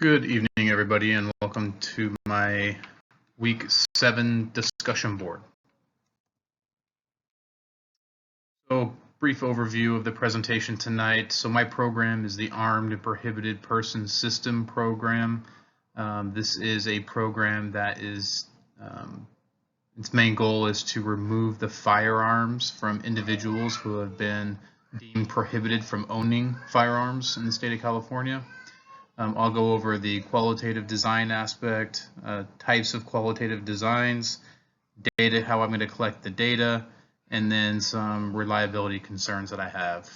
Good evening, everybody, and welcome to my Week 7 discussion board. So, brief overview of the presentation tonight. So my program is the Armed and Prohibited Persons System program. This is a program that is, its main goal is to remove the firearms from individuals who have been deemed prohibited from owning firearms in the state of California. I'll go over the qualitative design aspect, types of qualitative designs, data, how I'm going to collect the data, and then some reliability concerns that I have.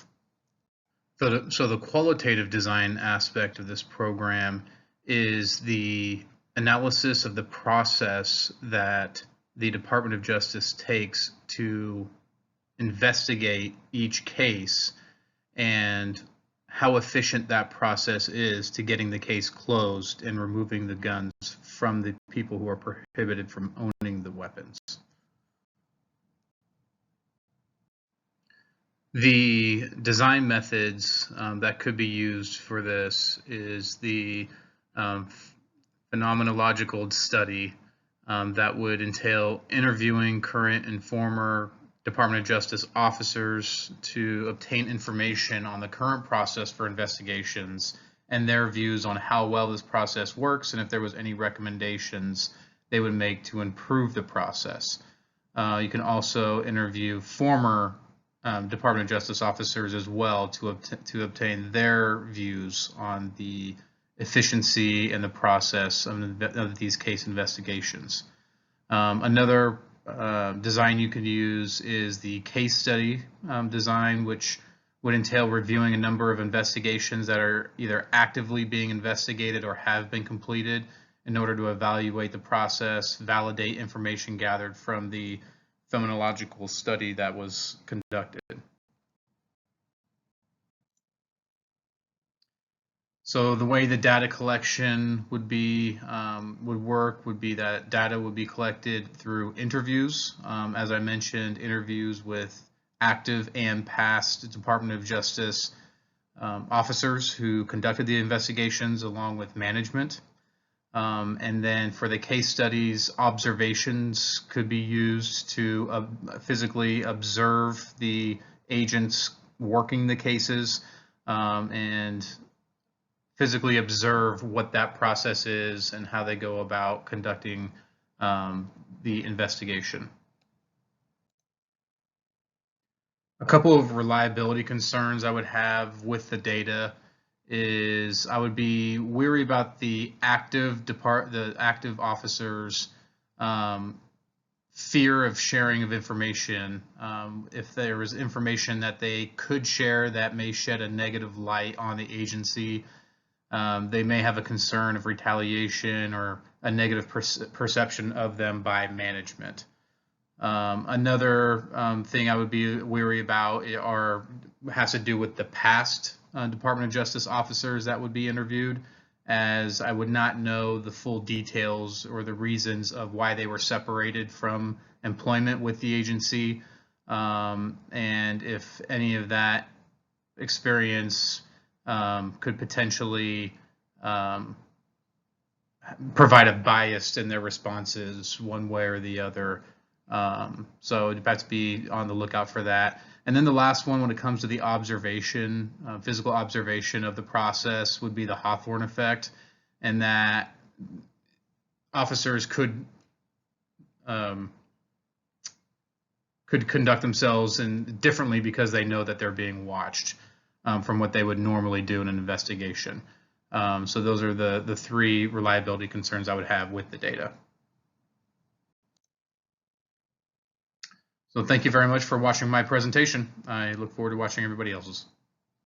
So the qualitative design aspect of this program is the analysis of the process that the Department of Justice takes to investigate each case and how efficient that process is to getting the case closed and removing the guns from the people who are prohibited from owning the weapons. The design methods that could be used for this is the phenomenological study that would entail interviewing current and former Department of Justice officers to obtain information on the current process for investigations and their views on how well this process works and if there was any recommendations they would make to improve the process. You can also interview former Department of Justice officers as well to obtain their views on the efficiency and the process of these case investigations. Another design you could use is the case study design, which would entail reviewing a number of investigations that are either actively being investigated or have been completed in order to evaluate the process, validate information gathered from the phenomenological study that was conducted. So the way the data collection would work would be that data would be collected through interviews. As I mentioned, interviews with active and past Department of Justice officers who conducted the investigations along with management. And then for the case studies, observations could be used to physically observe the agents working the cases and physically observe what that process is and how they go about conducting the investigation. A couple of reliability concerns I would have with the data is I would be weary about the active officers' fear of sharing of information. If there was information that they could share that may shed a negative light on the agency, they may have a concern of retaliation or a negative perception of them by management. Another thing I would be weary about has to do with the past Department of Justice officers that would be interviewed, as I would not know the full details or the reasons of why they were separated from employment with the agency, and if any of that experience could potentially provide a bias in their responses one way or the other. So you'd have to be on the lookout for that. And then the last one, when it comes to the observation, physical observation of the process, would be the Hawthorne effect, and that officers could conduct themselves differently because they know that they're being watched from what they would normally do in an investigation. So those are the three reliability concerns I would have with the data. So thank you very much for watching my presentation. I look forward to watching everybody else's.